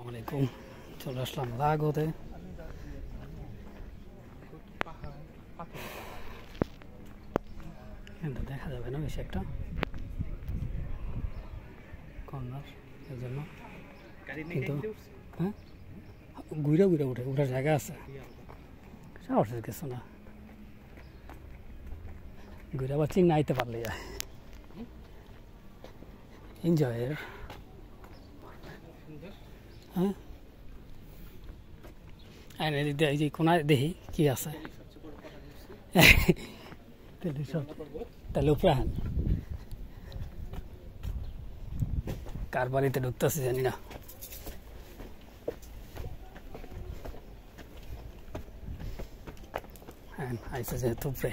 আসসালামাইকুম চলে আসলাম লাগোতে কিন্তু দেখা যাবে না বেশি একটা কর্নার এর জন্য কিন্তু হ্যাঁ ঘুরে ঘুরে উঠে উঠার জায়গা আছে সাহসের কিছু না ঘুরে আবার চিংড়ি আইতে পারলে যায় এনজয়ের হ্যাঁ আইনে এই যে কোনায় দেখি কি আছে তাহলে উপরে হান কার বাড়িতে ঢুকতেছে জানি না হ্যাঁ আইসে যেহেতু উপরে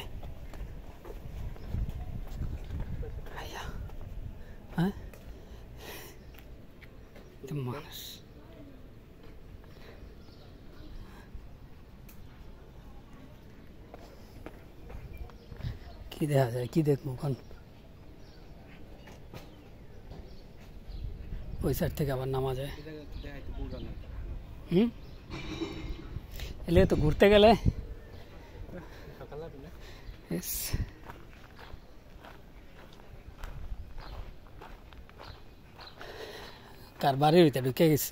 হ্যাঁ মানুষ কি দেখা যায় কি দেখবো এখন ওই সাইড থেকে আবার নামা যায় এলে তো ঘুরতে গেলে কার বাড়ির ভিতরে ঢুকে গেছি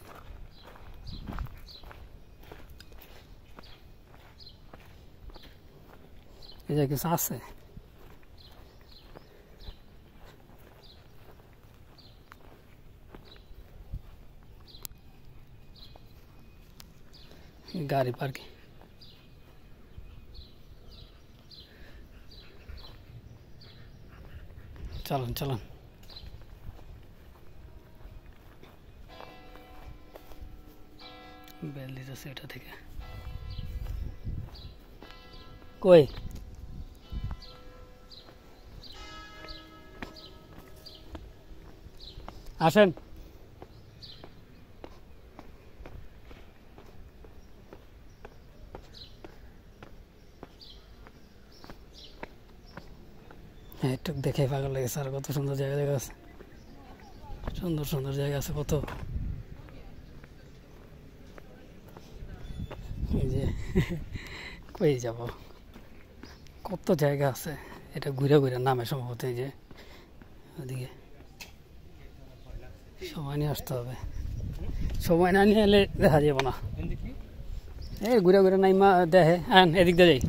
এই যে কিছু আছে गाड़ी पार्किंग चलन चलन बेल दी सेटा थे कोई आसें একটু দেখে পাগল লেগেছে আর কত সুন্দর জায়গা জায়গা আছে সুন্দর সুন্দর জায়গা আছে কত এই যে কই যাব কত জায়গা আছে এটা ঘুরে ঘুরে নামে সম্ভবত এই যে ওদিকে সময় নিয়ে আসতে হবে সময় না নিয়ে এলে দেখা যাবো না এই ঘুরে ঘুরে নাইমা দেখে আন এদিক দিয়ে যাই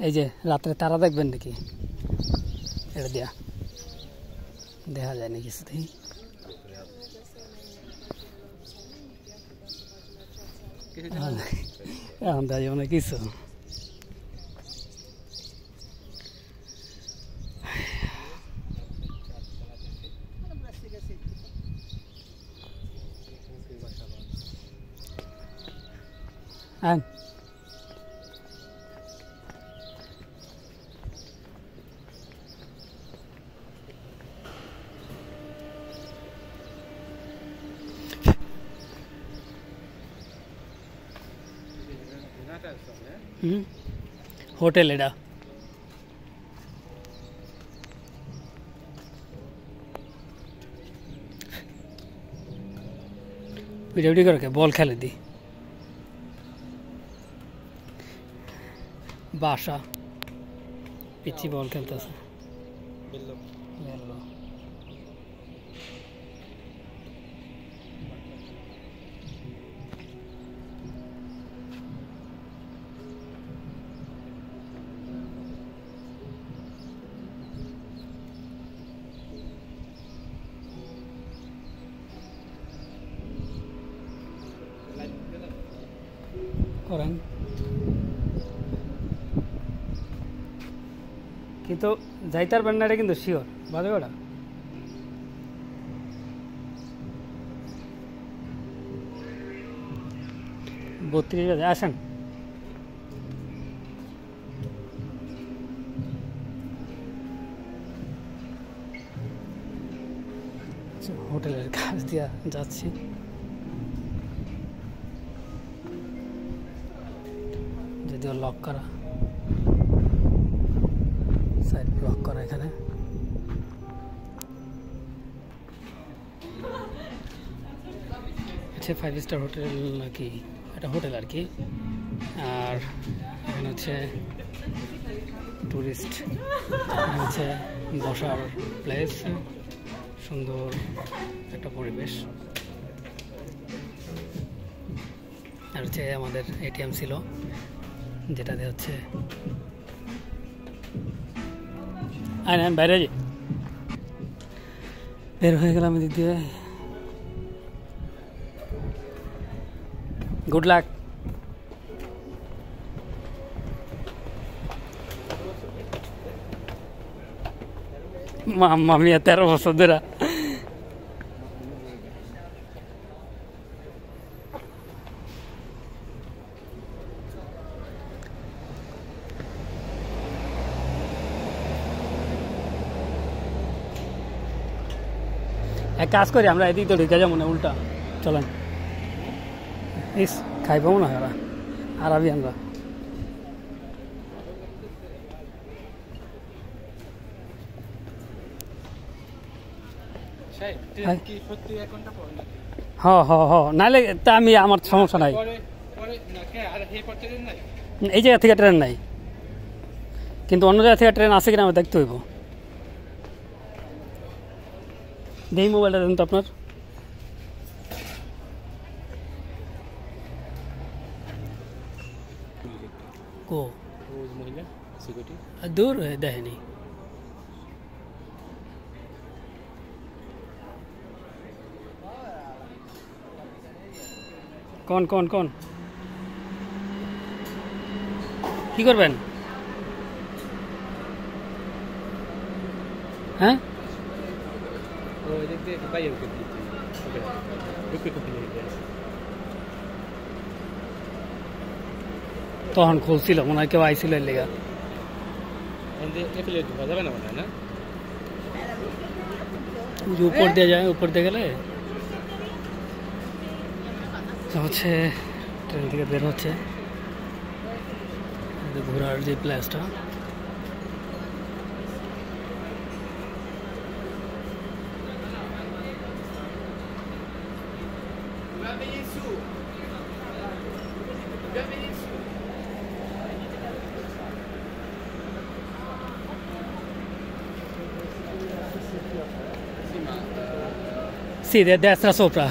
এই যে রাত্রে তারা দেখবেন নাকি এটা দিয়া দেখা যায় না কিছুতেই এখন দেখা যাবে না কিছু হ্যাঁ होटल एडा वीडियो करके बॉल खेले दी बादशाह पिछी बॉल खेलता से করেন কিন্তু যাইতার বান্নাটা কিন্তু শিওর বাজে ওটা বত্রিশ আসেন হোটেলের কাজ দিয়া যাচ্ছি যদিও লক করা সাইড ব্লক করা এখানে। হচ্ছে 5 স্টার হোটেল নাকি, এটা হোটেল আর কি। আর এখানে হচ্ছে টুরিস্ট, হচ্ছে বসার প্লেস, সুন্দর একটা পরিবেশ। আর হচ্ছে আমাদের এটিএম ছিল, যেটাতে হচ্ছে বাইরে বের হয়ে গেলাম এদিক দিয়ে। Good luck. মাম্মা মিয়া 13 বছর ধরে এক কাজ করি, আমরা এদিক তো ঢুকে যাবো না, উল্টা চলেন। ইস খাই পাবো না ওরা, আরবি আমরা। নাইলে তা আমি, আমার সমস্যা নাই, এই জায়গা থেকে ট্রেন নাই, কিন্তু অন্য জায়গা থেকে ট্রেন আছে কিনা আমার দেখতে হইব। দেখি মোবাইলটা দেন তো আপনার। কো দূর দেখেনি। কোন কোন কোন কি করবেন? হ্যাঁ তখন খুলছিল মনে হয়, কেউ আইছিল এর লেগা। উপর দিয়ে যায়, উপর দিয়ে গেলে হচ্ছে ট্রেন থেকে বের হচ্ছে ঘোরার যে প্লেসটা। Sì, destra sopra.